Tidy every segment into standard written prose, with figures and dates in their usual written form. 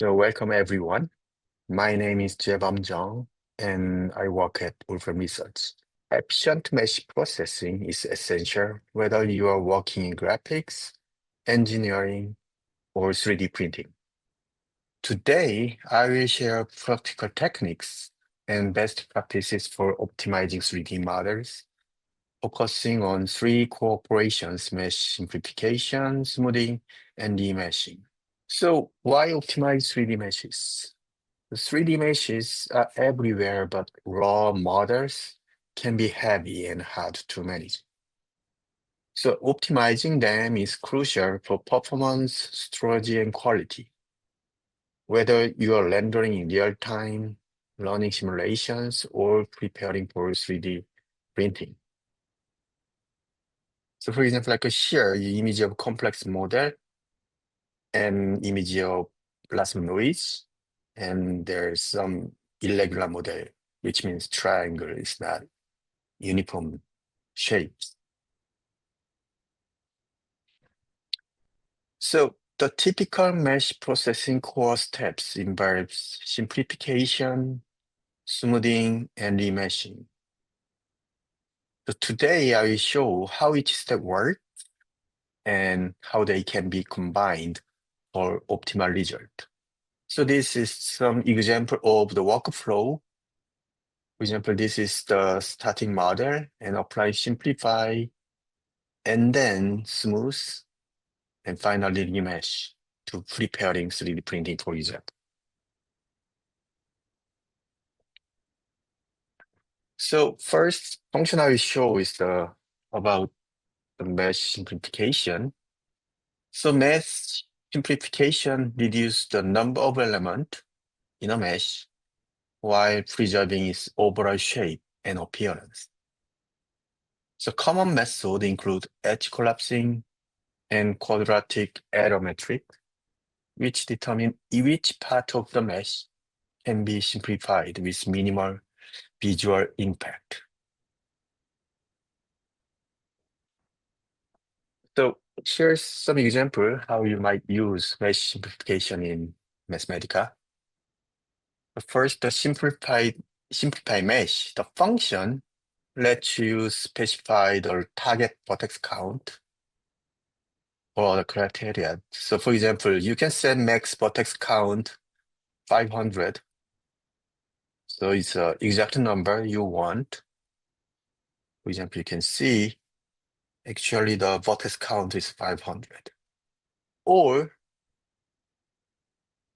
So welcome everyone. My name is Jaebam Jung and I work at Wolfram Research. Efficient mesh processing is essential whether you are working in graphics, engineering, or 3D printing. Today, I will share practical techniques and best practices for optimizing 3D models, focusing on three core operations: mesh simplification, smoothing, and remeshing. So why optimize 3D meshes? The 3D meshes are everywhere, but raw models can be heavy and hard to manage. So optimizing them is crucial for performance, storage, and quality. Whether you are rendering in real time, running simulations, or preparing for 3D printing. So for example, like here, the image of complex model and image of lots of noise, and there's some irregular model, which means triangle is not uniform shapes. So the typical mesh processing core steps involves simplification, smoothing, and remeshing. So today I will show how each step works and how they can be combined for optimal result. So this is some example of the workflow. For example, this is the starting model and apply simplify and then smooth and finally remesh to preparing 3D printing for example. So first function I will show is about the mesh simplification. So mesh simplification reduces the number of elements in a mesh while preserving its overall shape and appearance. So common methods include edge collapsing and quadratic error metric, which determine which part of the mesh can be simplified with minimal visual impact. So here's some example how you might use mesh simplification in Mathematica. First, the simplify mesh. The function lets you specify the target vertex count or the criteria. So for example, you can set max vertex count 500. So it's an exact number you want. For example, you can see actually the vertex count is 500. Or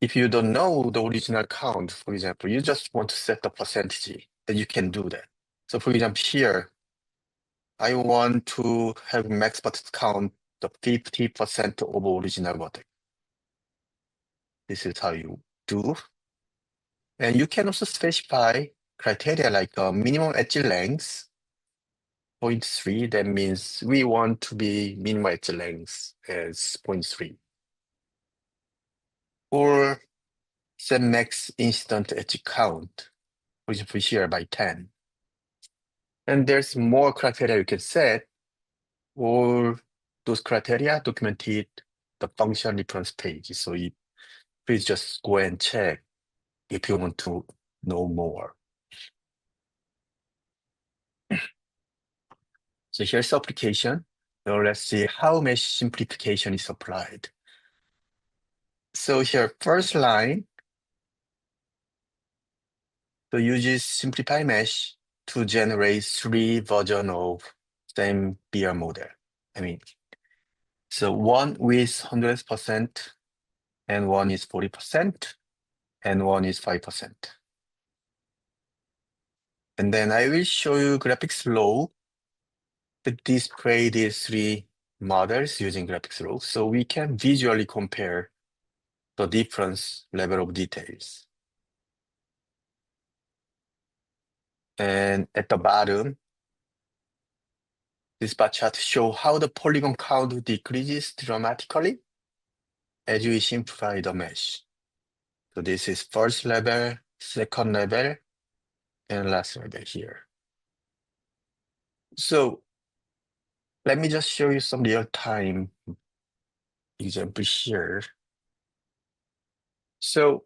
if you don't know the original count, for example, you just want to set the percentage, then you can do that. So for example, here, I want to have max vertex count the 50% of original vertex. This is how you do. And you can also specify criteria like minimum edge length, 0.3. That means we want to be minimum edge length as 0.3. Or set max instant edge count, for example, here by 10. And there's more criteria you can set. All those criteria documented the function reference page. So please just go and check if you want to know more. So here's the application. So let's see how mesh simplification is applied. So here, first line, so uses simplify mesh to generate three versions of same beer model. So one with 100% and one is 40% and one is 5%. And then I will show you graphics flow to display these three models using graphics flow so we can visually compare the difference level of details. And at the bottom, this bar chart shows how the polygon count decreases dramatically as we simplify the mesh. So this is first level, second level, and last level here. So let me just show you some real-time example here. So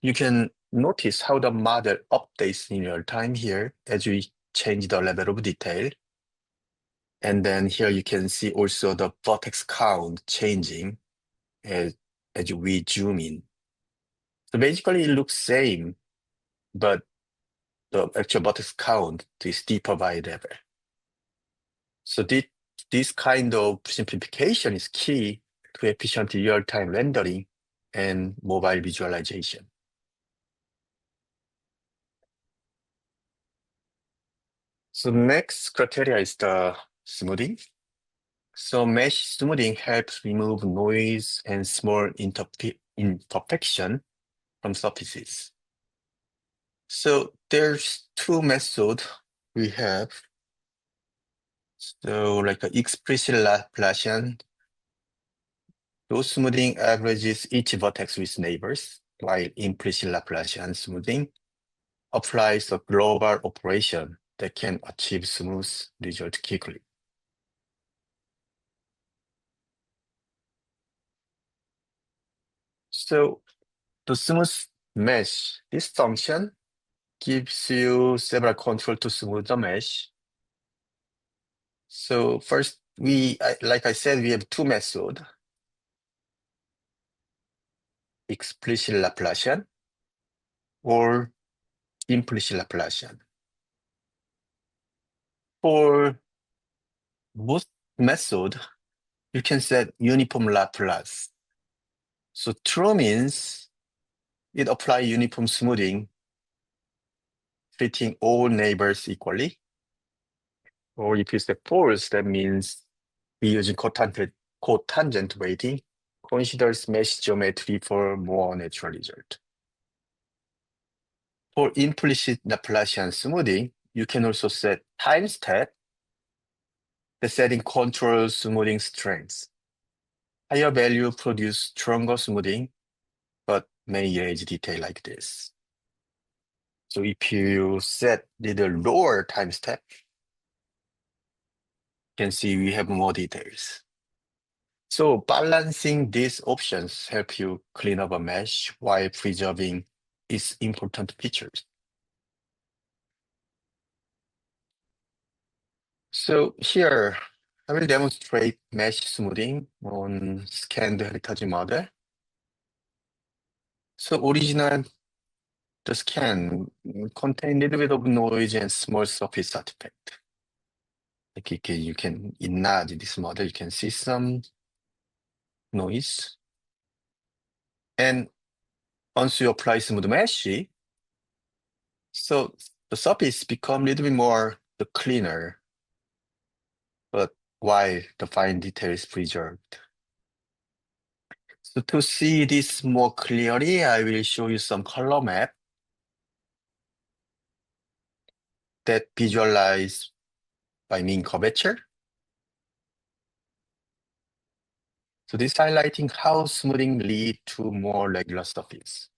you can notice how the model updates in real time here as we change the level of detail. And then here you can see also the vertex count changing as we zoom in. So basically it looks same, but the actual vertex count is deeper by level. So this kind of simplification is key to efficient real-time rendering and mobile visualization. So next criteria is the smoothing. So mesh smoothing helps remove noise and small imperfection from surfaces. So there's two methods we have. So like explicit Laplacian, those smoothing averages each vertex with neighbors, while implicit Laplacian smoothing applies a global operation that can achieve smooth result quickly. So the smooth mesh, this function gives you several control to smooth the mesh. So first, like I said, we have two methods, explicit Laplacian or implicit Laplacian. For both method, you can set uniform Laplace. So true means it apply uniform smoothing, treating all neighbors equally. Or if you say false, that means we using cotangent weighting, considers mesh geometry for more natural result. For implicit Laplacian smoothing, you can also set time step. The setting controls smoothing strength. Higher value produce stronger smoothing, but may erase detail like this. So if you set little lower time step, you can see we have more details. So balancing these options help you clean up a mesh while preserving its important features. So here, I will demonstrate mesh smoothing on scanned heritage model. So the scan contain a little bit of noise and small surface artifact. Like you can enlarge this model, you can see some noise. And once you apply smooth mesh, so the surface become a little bit more cleaner, but while the fine detail is preserved. So to see this more clearly, I will show you some color map that visualize by mean curvature. So this highlighting how smoothing lead to more regular surface.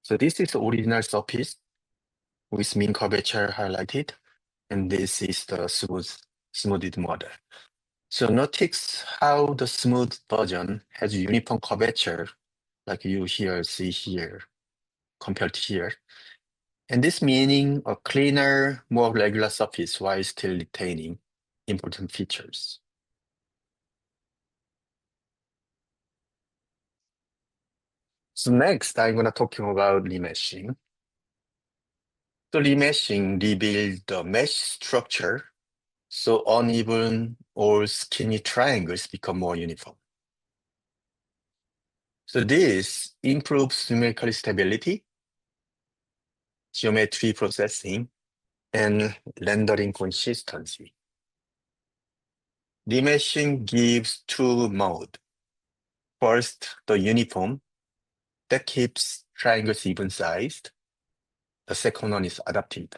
So this is the original surface with mean curvature highlighted, and this is the smoothed model. So notice how the smooth version has uniform curvature, like you see here, compared to here. And this meaning a cleaner, more regular surface while still retaining important features. So next, I'm going to talk about remeshing. So remeshing reveals the mesh structure, so uneven or skinny triangles become more uniform. So this improves numerical stability, geometry processing, and rendering consistency. Remeshing gives two modes. First, the uniform that keeps triangles even-sized. The second one is adaptive,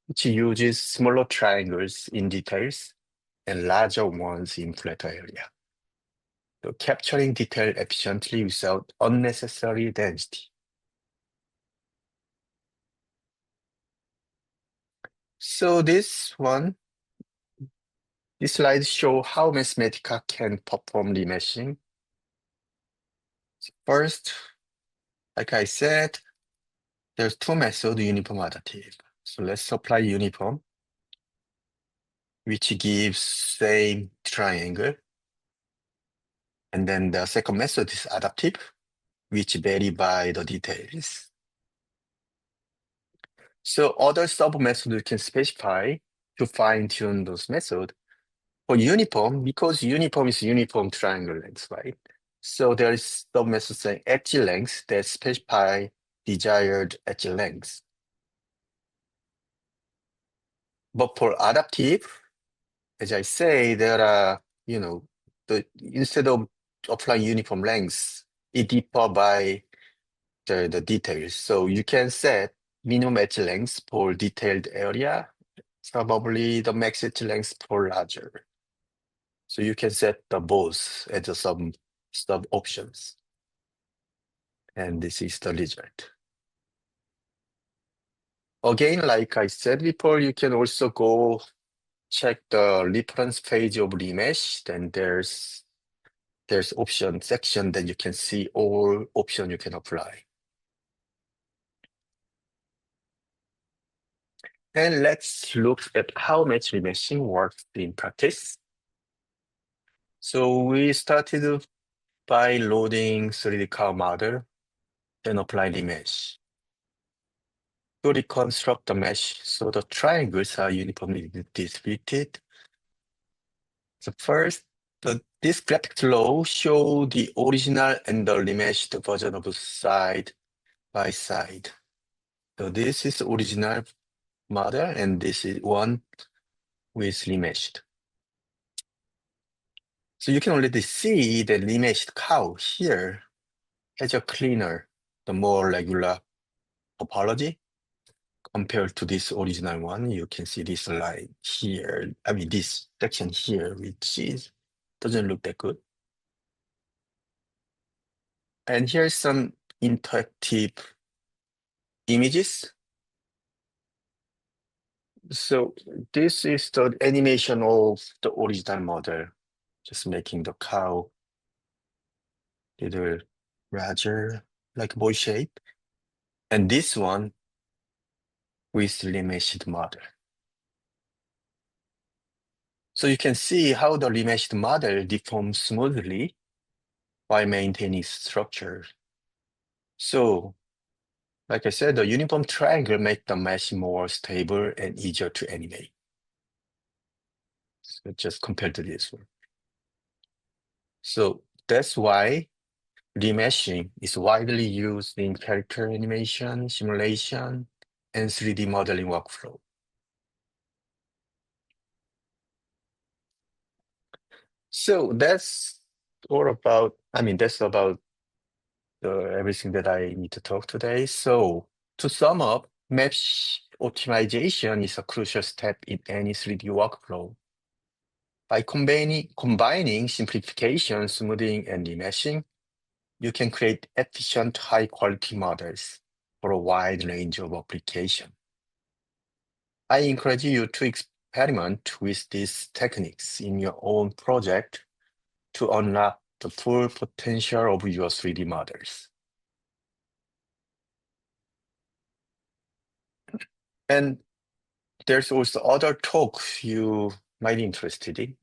which uses smaller triangles in details and larger ones in flatter area. So capturing detail efficiently without unnecessary density. So this slide shows how Mathematica can perform remeshing. First, Like I said, there's two methods, uniform additive. So let's apply uniform, which gives same triangle. And then the second method is adaptive, which vary by the details. So other sub-methods you can specify to fine-tune those methods. For uniform, because uniform is uniform triangle length, right? So there is sub-method saying edge length that specify desired edge length. But for adaptive, as I say, there are, instead of applying uniform lengths, it differ by the details. So you can set minimum edge length for detailed area, probably the max edge length for larger. So you can set the both as a sub options. And this is the result. Again, like I said before, you can also go check the reference page of Remesh. Then there's option section that you can see all options you can apply. And let's look at how mesh remeshing works in practice. So we started by loading 3D car model, then apply remesh. To reconstruct the mesh, so the triangles are uniformly distributed. So first, this graphic flow show the original and the remeshed version of side by side. So this is the original model, and this is one with remeshed. So you can already see the remeshed cow here has a cleaner, the more regular topology compared to this original one. You can see this line here. I mean, this section here, which doesn't look that good. And here's some interactive images. So this is the animation of the original model, just making the cow little larger, like boy shape. And this one with remeshed model. So you can see how the remeshed model deforms smoothly while maintaining structure. So, like I said, the uniform triangle makes the mesh more stable and easier to animate. So just compared to this one. So that's why remeshing is widely used in character animation, simulation, and 3D modeling workflow. So that's that's about everything that I need to talk today. So to sum up, mesh optimization is a crucial step in any 3D workflow. By combining simplification, smoothing, and remeshing, you can create efficient, high-quality models for a wide range of applications. I encourage you to experiment with these techniques in your own project to unlock the full potential of your 3D models. And there's also other talks you might be interested in.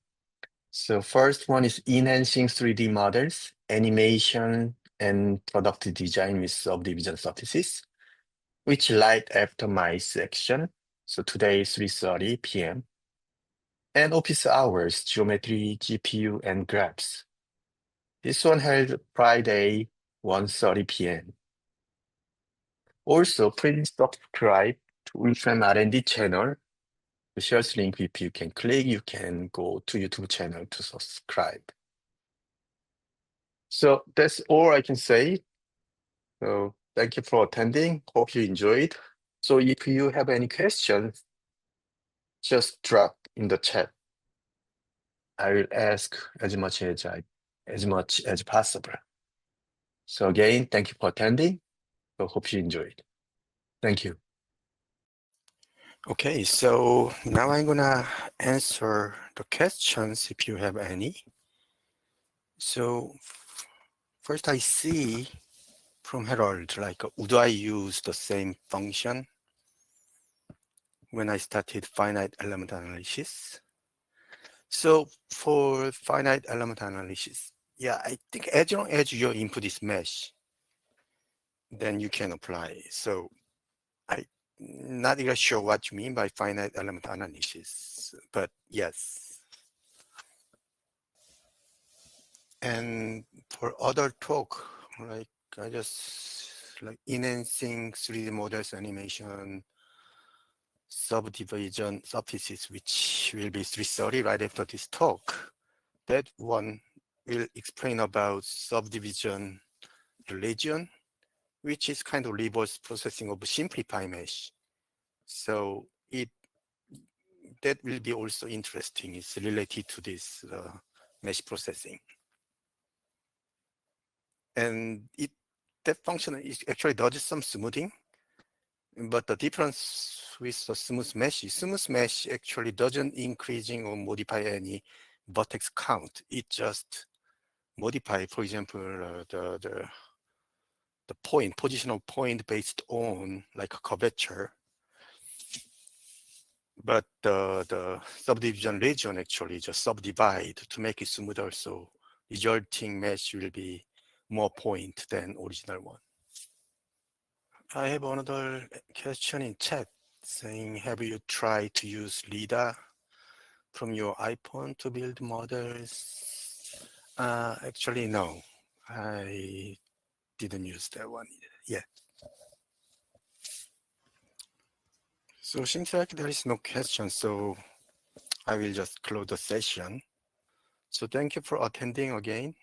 So first one is enhancing 3D models, animation, and product design with subdivision surfaces, which light after my section. So today is 3:30 p.m. And office hours, geometry, GPU, and graphs. This one held Friday, 1:30 p.m. Also, please subscribe to Wolfram R&D channel. The shares link, if you can click, you can go to YouTube channel to subscribe. So that's all I can say. So thank you for attending. Hope you enjoyed. So if you have any questions, just drop in the chat. I will ask as much as possible. So again, thank you for attending. So hope you enjoyed. Thank you. Okay, so now I'm gonna answer the questions if you have any. So first I see from Herald, like, would I use the same function when I started finite element analysis? So for finite element analysis, yeah, I think as long as your input is mesh, then you can apply. So I'm not really sure what you mean by finite element analysis, but yes. And for other talk, like I just like enhancing 3D models animation, subdivision surfaces, which will be 3:30 right after this talk. That one will explain about subdivision region, which is kind of reverse processing of simplify mesh. So that will be also interesting. It's related to this mesh processing. And that function is actually does some smoothing, but the difference with the smooth mesh actually doesn't increasing or modify any vertex count. It just modify, for example, the positional point based on like a curvature. But the subdivision region actually just subdivide to make it smoother. So resulting mesh will be more point than original one. I have another question in chat saying, have you tried to use LiDAR from your iPhone to build models? Actually, no, I didn't use that one yet. So seems like there is no question, so I will just close the session. So thank you for attending again.